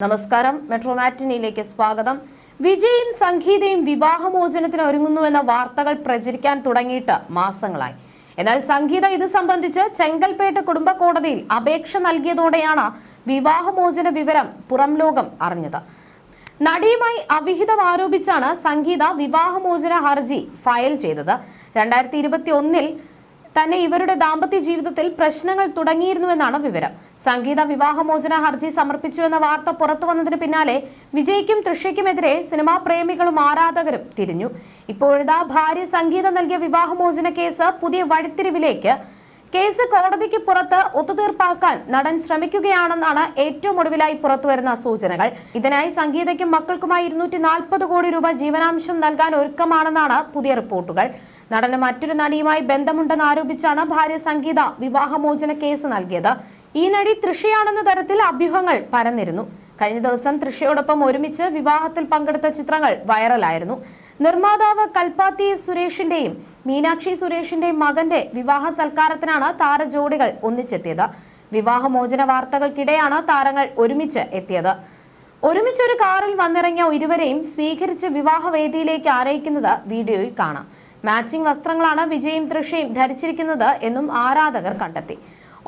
നമസ്കാരം. മെട്രോ മാറ്റിനിയിലേക്ക് സ്വാഗതം. വിജയും സംഗീതയും വിവാഹമോചനത്തിന് ഒരുങ്ങുന്നുവെന്ന വാർത്തകൾ പ്രചരിക്കാൻ തുടങ്ങിയിട്ട് മാസങ്ങളായി. എന്നാൽ സംഗീത ഇത് സംബന്ധിച്ച് ചെങ്കൽപ്പേട്ട് കുടുംബ കോടതിയിൽ അപേക്ഷ നൽകിയതോടെയാണ് വിവാഹമോചന വിവരം പുറം ലോകം അറിഞ്ഞത്. നടിയുമായി അവിഹിതം ആരോപിച്ചാണ് സംഗീത വിവാഹമോചന ഹർജി ഫയൽ ചെയ്തത്. 2021 തന്നെ ഇവരുടെ ദാമ്പത്യ ജീവിതത്തിൽ പ്രശ്നങ്ങൾ തുടങ്ങിയിരുന്നുവെന്നാണ് വിവരം. സംഗീത വിവാഹമോചന ഹർജി സമർപ്പിച്ചുവെന്ന വാർത്ത പുറത്തു വന്നതിന് പിന്നാലെ വിജയ്ക്കും തൃഷയ്ക്കുമെതിരെ സിനിമാ പ്രേമികളും ആരാധകരും തിരിഞ്ഞു. ഇപ്പോഴിതാ ഭാര്യ സംഗീത നൽകിയ വിവാഹമോചന കേസ് പുതിയ വഴിത്തിരിവിലേക്ക്. കേസ് കോടതിക്ക് പുറത്ത് ഒത്തുതീർപ്പാക്കാൻ നടൻ ശ്രമിക്കുകയാണെന്നാണ് ഏറ്റവും ഒടുവിലായി പുറത്തുവരുന്ന സൂചനകൾ. ഇതിനായി സംഗീതയ്ക്കും മക്കൾക്കുമായി 240 കോടി രൂപ ജീവനാംശം നൽകാൻ ഒരുക്കമാണെന്നാണ് പുതിയ റിപ്പോർട്ടുകൾ. നടന് മറ്റൊരു നടിയുമായി ബന്ധമുണ്ടെന്ന് ആരോപിച്ചാണ് ഭാര്യ സംഗീത വിവാഹമോചന കേസ് നൽകിയത്. ഈ നടി തൃഷയാണെന്ന തരത്തിൽ അഭ്യൂഹങ്ങൾ പരന്നിരുന്നു. കഴിഞ്ഞ ദിവസം തൃഷയോടൊപ്പം ഒരുമിച്ച് വിവാഹത്തിൽ പങ്കെടുത്ത ചിത്രങ്ങൾ വൈറലായിരുന്നു. നിർമ്മാതാവ് കൽപ്പാത്തി സുരേഷിന്റെയും മീനാക്ഷി സുരേഷിന്റെയും മകന്റെ വിവാഹ സൽക്കാരത്തിനാണ് താരജോഡികൾ ഒന്നിച്ചെത്തിയത്. വിവാഹമോചന വാർത്തകൾക്കിടെയാണ് താരങ്ങൾ ഒരുമിച്ച് എത്തിയത്. ഒരുമിച്ചൊരു കാറിൽ വന്നിറങ്ങിയ ഇരുവരെയും സ്വീകരിച്ച് വിവാഹവേദിയിലേക്ക് ആനയിക്കുന്നത് വീഡിയോയിൽ കാണാം. മാച്ചിങ് വസ്ത്രങ്ങളാണ് വിജയും തൃഷയും ധരിച്ചിരിക്കുന്നത് എന്നും ആരാധകർ കണ്ടെത്തി.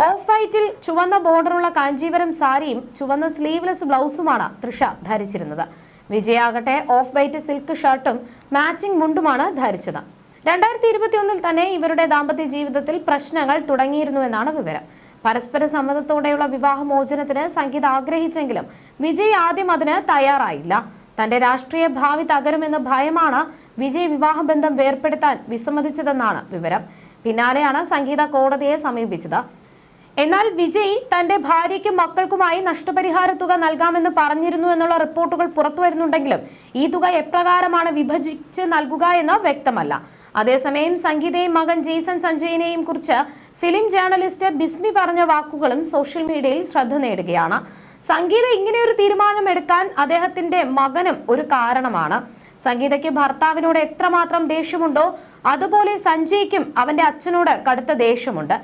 ഓഫ് വൈറ്റിൽ ചുവന്ന ബോർഡറുള്ള കാഞ്ചീപുരം സാരിയും ചുവന്ന സ്ലീവ്ലെസ് ബ്ലൗസുമാണ് തൃഷ ധരിച്ചിരുന്നത്. വിജയാകട്ടെ ഓഫ് വൈറ്റ് സിൽക്ക് ഷർട്ടും മാച്ചിങ് മുണ്ടുമാണ് ധരിച്ചത്. 2021 തന്നെ ഇവരുടെ ദാമ്പത്യ ജീവിതത്തിൽ പ്രശ്നങ്ങൾ തുടങ്ങിയിരുന്നുവെന്നാണ് വിവരം. പരസ്പര സമ്മതത്തോടെയുള്ള വിവാഹമോചനത്തിന് സംഗീത ആഗ്രഹിച്ചെങ്കിലും വിജയ് ആദ്യം അതിന് തയ്യാറായില്ല. തന്റെ രാഷ്ട്രീയ ഭാവി തകരുമെന്ന ഭയമാണ് വിജയ് വിവാഹബന്ധം വേർപെടുത്താൻ വിസമ്മതിച്ചതെന്നാണ് വിവരം. പിന്നാലെയാണ് സംഗീത കോടതിയെ സമീപിച്ചത്. എന്നാൽ വിജയ് തന്റെ ഭാര്യയ്ക്കും മക്കൾക്കുമായി നഷ്ടപരിഹാര തുക നൽകാമെന്ന് പറഞ്ഞിരുന്നു എന്നുള്ള റിപ്പോർട്ടുകൾ പുറത്തുവരുന്നുണ്ടെങ്കിലും ഈ തുക എപ്രകാരമാണ് വിഭജിച്ച് നൽകുക എന്ന് വ്യക്തമല്ല. അതേസമയം സംഗീതയും മകൻ ജെയ്സൺ സഞ്ജയിനെയും കുറിച്ച് ഫിലിം ജേർണലിസ്റ്റ് ബിസ്മി പറഞ്ഞ വാക്കുകളും സോഷ്യൽ മീഡിയയിൽ ശ്രദ്ധ നേടുകയാണ്. സംഗീത ഇങ്ങനെയൊരു തീരുമാനം എടുക്കാൻ അദ്ദേഹത്തിന്റെ മകനും ഒരു കാരണമാണ്. സംഗീതയ്ക്ക് ഭർത്താവിനോട് എത്രമാത്രം ദേഷ്യമുണ്ടോ അതുപോലെ സഞ്ജയ്ക്കും അവന്റെ അച്ഛനോട് കടുത്ത ദേഷ്യമുണ്ട്.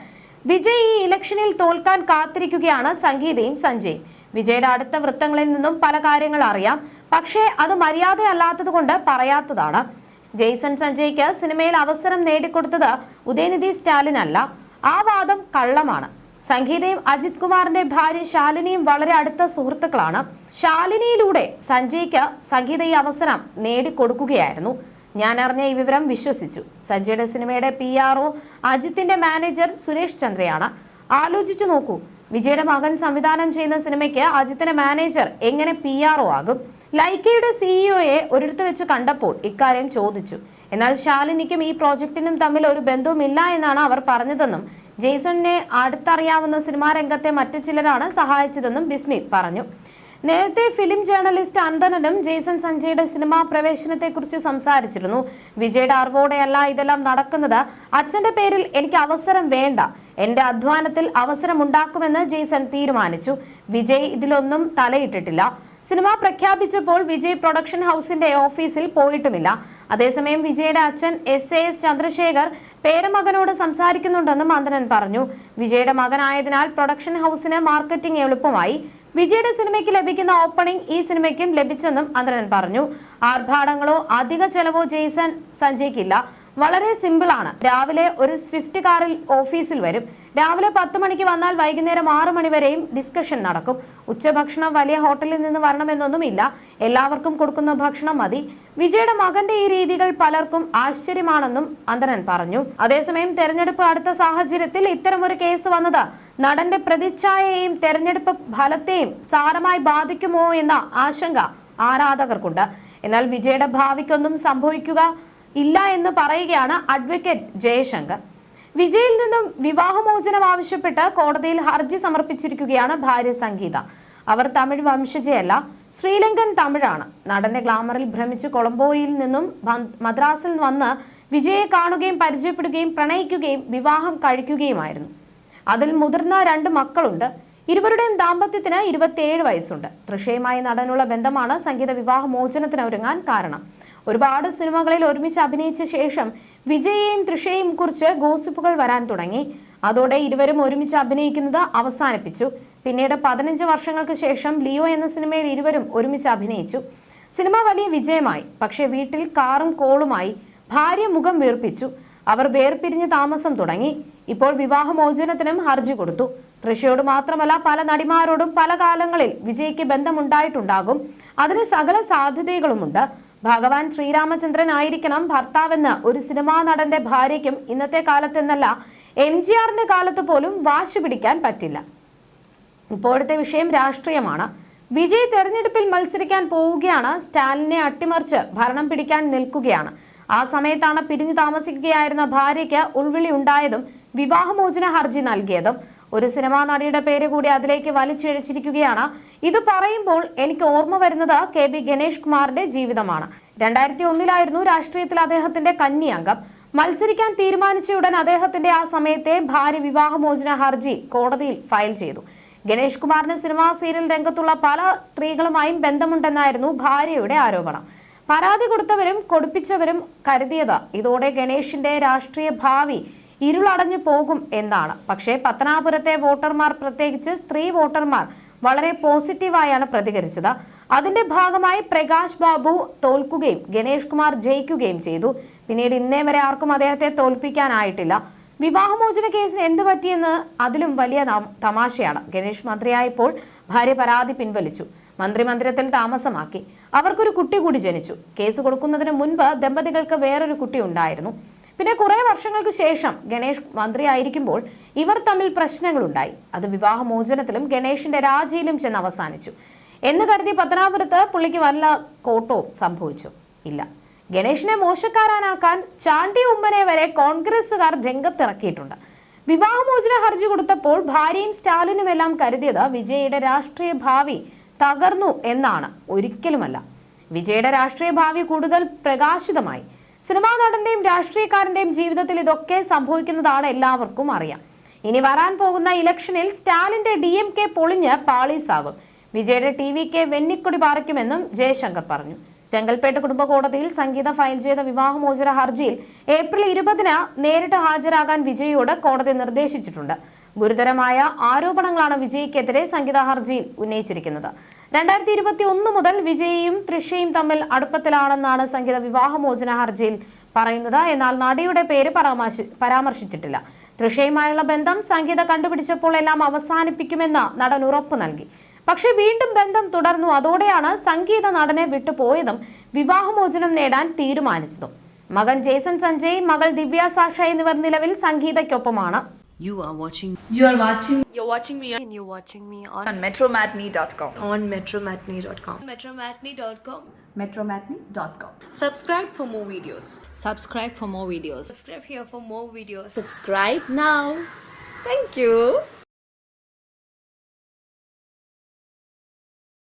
വിജയ് ഈ ഇലക്ഷനിൽ തോൽക്കാൻ കാത്തിരിക്കുകയാണ് സംഗീതയും സഞ്ജയും. വിജയുടെ അടുത്ത വൃത്തങ്ങളിൽ നിന്നും പല കാര്യങ്ങൾ അറിയാം, പക്ഷേ അത് മര്യാദയല്ലാത്തത് കൊണ്ട് പറയാത്തതാണ്. ജെയ്സൺ സഞ്ജയ്ക്ക് സിനിമയിൽ അവസരം നേടിക്കൊടുത്തത് ഉദയനിധി സ്റ്റാലിൻ അല്ല. ആ വാദം കള്ളമാണ്. സംഗീതയും അജിത് കുമാറിന്റെ ഭാര്യ ശാലിനിയും വളരെ അടുത്ത സുഹൃത്തുക്കളാണ്. ശാലിനിയിലൂടെ സഞ്ജയ്ക്ക് സംഗീത ഈ അവസരം നേടിക്കൊടുക്കുകയായിരുന്നു. ഞാൻ അറിഞ്ഞ ഈ വിവരം വിശ്വസിച്ചു. സഞ്ജയുടെ സിനിമയുടെ PRO അജിത്തിന്റെ മാനേജർ സുരേഷ് ചന്ദ്രയാണ്. ആലോചിച്ചു നോക്കൂ, വിജയുടെ മകൻ സംവിധാനം ചെയ്യുന്ന സിനിമയ്ക്ക് അജിത്തിന്റെ മാനേജർ എങ്ങനെ PRO ആകും? ലൈക്കയുടെ CEOയെ ഒരിടത്ത് വെച്ച് കണ്ടപ്പോൾ ഇക്കാര്യം ചോദിച്ചു. എന്നാൽ ശാലിനിക്കും ഈ പ്രോജക്റ്റിനും തമ്മിൽ ഒരു ബന്ധവുമില്ല എന്നാണ് അവർ പറഞ്ഞതെന്നും ജെയ്സണിനെ അടുത്തറിയാവുന്ന സിനിമാ രംഗത്തെ മറ്റു ചിലരാണ് സഹായിച്ചതെന്നും ബിസ്മി പറഞ്ഞു. നേരത്തെ ഫിലിം ജേർണലിസ്റ്റ് അന്തനനും ജെയ്സൺ സഞ്ജയുടെ സിനിമാ പ്രവേശനത്തെക്കുറിച്ച് സംസാരിച്ചിരുന്നു. വിജയുടെ അറിവോടെയല്ല ഇതെല്ലാം നടക്കുന്നത്. അച്ഛന്റെ പേരിൽ എനിക്ക് അവസരം വേണ്ട, എന്റെ അധ്വാനത്തിൽ അവസരം ഉണ്ടാക്കുമെന്ന് ജെയ്സൺ തീരുമാനിച്ചു. വിജയ് ഇതിലൊന്നും തലയിട്ടിട്ടില്ല. സിനിമ പ്രഖ്യാപിച്ചപ്പോൾ വിജയ് പ്രൊഡക്ഷൻ ഹൗസിന്റെ ഓഫീസിൽ പോയിട്ടുമില്ല. അതേസമയം വിജയുടെ അച്ഛൻ SAS ചന്ദ്രശേഖർ പേരമകനോട് സംസാരിക്കുന്നുണ്ടെന്നും അന്തനൻ പറഞ്ഞു. വിജയുടെ മകനായതിനാൽ പ്രൊഡക്ഷൻ ഹൗസിന് മാർക്കറ്റിംഗ് എളുപ്പമായി. വിജയുടെ സിനിമയ്ക്ക് ലഭിക്കുന്ന ഓപ്പണിംഗ് ഈ സിനിമയ്ക്കും ലഭിച്ചെന്നും അന്തനൻ പറഞ്ഞു. ആർഭാടങ്ങളോ അധിക ചെലവോ ജെയ്സൺ സഞ്ജയ്ക്കില്ല. വളരെ സിമ്പിളാണ്. രാവിലെ ഒരു സ്വിഫ്റ്റ് കാറിൽ ഓഫീസിൽ വരും. രാവിലെ 10 മണിക്ക് വന്നാൽ വൈകുന്നേരം 6 മണി വരെയും ഡിസ്കഷൻ നടക്കും. ഉച്ചഭക്ഷണം വലിയ ഹോട്ടലിൽ നിന്ന് വരണമെന്നൊന്നുമില്ല, എല്ലാവർക്കും കൊടുക്കുന്ന ഭക്ഷണം മതി. വിജയുടെ മകന്റെ ഈ രീതികൾ പലർക്കും ആശ്ചര്യമാണെന്നും അന്തരൻ പറഞ്ഞു. അതേസമയം തെരഞ്ഞെടുപ്പ് അടുത്ത സാഹചര്യത്തിൽ ഇത്തരമൊരു കേസ് വന്നത് നടന്റെ പ്രതിച്ഛായയെയും തെരഞ്ഞെടുപ്പ് ഫലത്തെയും സാരമായി ബാധിക്കുമോ എന്ന ആശങ്ക ആരാധകർക്കുണ്ട്. എന്നാൽ വിജയുടെ ഭാവിക്കൊന്നും സംഭവിക്കുക ഇല്ല എന്ന് പറയുകയാണ് അഡ്വക്കേറ്റ് ജയശങ്കർ. വിജയിൽ നിന്നും വിവാഹമോചനം ആവശ്യപ്പെട്ട് കോടതിയിൽ ഹർജി സമർപ്പിച്ചിരിക്കുകയാണ് ഭാര്യ സംഗീത. അവർ തമിഴ് വംശജയല്ല, ശ്രീലങ്കൻ തമിഴാണ്. നടന്റെ ഗ്ലാമറിൽ ഭ്രമിച്ച് കൊളംബോയിൽ നിന്നും മദ്രാസിൽ വന്ന് വിജയെ കാണുകയും പരിചയപ്പെടുകയും പ്രണയിക്കുകയും വിവാഹം കഴിക്കുകയുമായിരുന്നു. അതിൽ മുതിർന്ന 2 മക്കളുണ്ട്. ഇരുവരുടെയും ദാമ്പത്യത്തിന് 27 വയസ്സുണ്ട്. തൃഷയുമായി നടനുള്ള ബന്ധമാണ് സംഗീത വിവാഹമോചനത്തിന് ഒരുങ്ങാൻ കാരണം. ഒരുപാട് സിനിമകളിൽ ഒരുമിച്ച് അഭിനയിച്ച ശേഷം വിജയെയും തൃഷയെയും കുറിച്ച് ഗോസിപ്പുകൾ വരാൻ തുടങ്ങി. അതോടെ ഇരുവരും ഒരുമിച്ച് അഭിനയിക്കുന്നത് അവസാനിപ്പിച്ചു. പിന്നീട് 15 വർഷങ്ങൾക്ക് ശേഷം ലിയോ എന്ന സിനിമയിൽ ഇരുവരും ഒരുമിച്ച് അഭിനയിച്ചു. സിനിമ വലിയ വിജയമായി. പക്ഷേ വീട്ടിൽ കാറും കോളുമായി ഭാര്യ മുഖം വീർപ്പിച്ചു. അവർ വേർപിരിഞ്ഞ് താമസം തുടങ്ങി. ഇപ്പോൾ വിവാഹമോചനത്തിനും ഹർജി കൊടുത്തു. തൃഷയോട് മാത്രമല്ല പല നടിമാരോടും പല കാലങ്ങളിൽ വിജയ്ക്ക് ബന്ധമുണ്ടായിട്ടുണ്ടാകും. അതിന് സകല സാധ്യതകളുമുണ്ട്. ഭഗവാൻ ശ്രീരാമചന്ദ്രൻ ആയിരിക്കണം ഭർത്താവെന്ന് ഒരു സിനിമാ നടന്റെ ഭാര്യയ്ക്കും ഇന്നത്തെ കാലത്തെന്നല്ല MGRന്റെ കാലത്ത് പോലും വാശി പിടിക്കാൻ പറ്റില്ല. ഇപ്പോഴത്തെ വിഷയം രാഷ്ട്രീയമാണ്. വിജയ് തെരഞ്ഞെടുപ്പിൽ മത്സരിക്കാൻ പോവുകയാണ്. സ്റ്റാലിനെ അട്ടിമറിച്ച് ഭരണം പിടിക്കാൻ നിൽക്കുകയാണ്. ആ സമയത്താണ് പിരിഞ്ഞു താമസിക്കുകയായിരുന്ന ഭാര്യയ്ക്ക് ഉൾവിളി ഉണ്ടായതും വിവാഹമോചന ഹർജി നൽകിയതും. ഒരു സിനിമാ നടിയുടെ പേര് കൂടി അതിലേക്ക് വലിച്ചിഴച്ചിരിക്കുകയാണ്. ഇത് പറയുമ്പോൾ എനിക്ക് ഓർമ്മ വരുന്നത് KB ഗണേഷ് കുമാറിന്റെ ജീവിതമാണ്. 2001 രാഷ്ട്രീയത്തിൽ അദ്ദേഹത്തിന്റെ കന്നി അംഗം. മത്സരിക്കാൻ തീരുമാനിച്ചയുടൻ അദ്ദേഹത്തിന്റെ ആ സമയത്തെ ഭാര്യ വിവാഹമോചന ഹർജി കോടതിയിൽ ഫയൽ ചെയ്തു. ഗണേഷ് കുമാറിന് സിനിമാ സീരിയൽ രംഗത്തുള്ള പല സ്ത്രീകളുമായും ബന്ധമുണ്ടെന്നായിരുന്നു ഭാര്യയുടെ ആരോപണം. പരാതി കൊടുത്തവരും കൊടുപ്പിച്ചവരും കരുതിയത് ഇതോടെ ഗണേഷിന്റെ രാഷ്ട്രീയ ഭാവി ഇരുളടഞ്ഞു പോകും എന്നാണ്. പക്ഷേ പത്തനാപുരത്തെ വോട്ടർമാർ, പ്രത്യേകിച്ച് സ്ത്രീ വോട്ടർമാർ വളരെ പോസിറ്റീവായാണ് പ്രതികരിച്ചത്. അതിന്റെ ഭാഗമായി പ്രകാശ് ബാബു തോൽക്കുകയും ഗണേഷ് കുമാർ ജയിക്കുകയും ചെയ്തു. പിന്നീട് ഇന്നേ വരെ ആർക്കും അദ്ദേഹത്തെ തോൽപ്പിക്കാനായിട്ടില്ല. വിവാഹമോചന കേസിന് എന്ത് പറ്റിയെന്ന് അതിലും വലിയ തമാശയാണ്. ഗണേഷ് മന്ത്രിയായപ്പോൾ ഭാര്യ പരാതി പിൻവലിച്ചു. മന്ത്രിമന്ദിരത്തിൽ താമസമാക്കി. അവർക്കൊരു കുട്ടി കൂടി ജനിച്ചു. കേസ് കൊടുക്കുന്നതിന് മുൻപ് ദമ്പതികൾക്ക് വേറൊരു കുട്ടി ഉണ്ടായിരുന്നു. പിന്നെ കുറെ വർഷങ്ങൾക്ക് ശേഷം ഗണേഷ് മന്ത്രിയായിരിക്കുമ്പോൾ ഇവർ തമ്മിൽ പ്രശ്നങ്ങളുണ്ടായി. അത് വിവാഹമോചനത്തിലും ഗണേഷിന്റെ രാജിയിലും ചെന്ന് അവസാനിച്ചു എന്ന് കരുതി പത്തനാപുരത്ത് പുള്ളിക്ക് വല്ല കോട്ടവും സംഭവിച്ചു ഇല്ല. ഗണേഷിനെ മോശക്കാരനാക്കാൻ ചാണ്ടി ഉമ്മനെ വരെ കോൺഗ്രസുകാർ രംഗത്തിറക്കിയിട്ടുണ്ട്. വിവാഹമോചന ഹർജി കൊടുത്തപ്പോൾ ഭാര്യയും സ്റ്റാലിനുമെല്ലാം കരുതിയത് വിജയുടെ രാഷ്ട്രീയ ഭാവി തകർന്നു എന്നാണ്. ഒരിക്കലുമല്ല. വിജയുടെ രാഷ്ട്രീയ ഭാവി കൂടുതൽ പ്രകാശിതമായി. സിനിമാ നടന്റെയും രാഷ്ട്രീയക്കാരന്റെയും ജീവിതത്തിൽ ഇതൊക്കെ സംഭവിക്കുന്നതാണ് എല്ലാവർക്കും അറിയാം. ഇനി വരാൻ പോകുന്ന ഇലക്ഷനിൽ സ്റ്റാലിന്റെ DMK പൊളിഞ്ഞ് പാളീസാകും. വിജയുടെ TVK വെന്നിക്കൊടി പാറിക്കുമെന്നും ജയശങ്കർ പറഞ്ഞു. ചെങ്കൽപ്പേട്ട് കുടുംബ കോടതിയിൽ സംഗീത ഫയൽ ചെയ്ത വിവാഹമോചന ഹർജിയിൽ ഏപ്രിൽ 20 നേരിട്ട് ഹാജരാകാൻ വിജയോട് കോടതി നിർദ്ദേശിച്ചിട്ടുണ്ട്. ഗുരുതരമായ ആരോപണങ്ങളാണ് വിജയ്ക്കെതിരെ സംഗീത ഹർജിയിൽ ഉന്നയിച്ചിരിക്കുന്നത്. 2021 മുതൽ വിജയും തൃഷയും തമ്മിൽ അടുപ്പത്തിലാണെന്നാണ് സംഗീത വിവാഹമോചന ഹർജിയിൽ പറയുന്നത്. എന്നാൽ നടിയുടെ പേര് പരാമർശിച്ചിട്ടില്ല. തൃഷയുമായുള്ള ബന്ധം സംഗീത കണ്ടുപിടിച്ചപ്പോൾ എല്ലാം അവസാനിപ്പിക്കുമെന്ന് നടൻ ഉറപ്പു നൽകി. പക്ഷേ വീണ്ടും ബന്ധം തുടർന്നു. അതോടെയാണ് സംഗീത നടനെ വിട്ടുപോയതും വിവാഹമോചനം നേടാൻ തീരുമാനിച്ചതും. മകൻ ജേസൺ സഞ്ജയ്, മകൾ ദിവ്യ സാഷ എന്നിവർ നിലവിൽ സംഗീതയ്ക്കൊപ്പമാണ്. You're watching me on metromatney.com. metromatney.com. Subscribe for more videos. Subscribe for more videos. Subscribe here for more videos. Subscribe now. Thank you.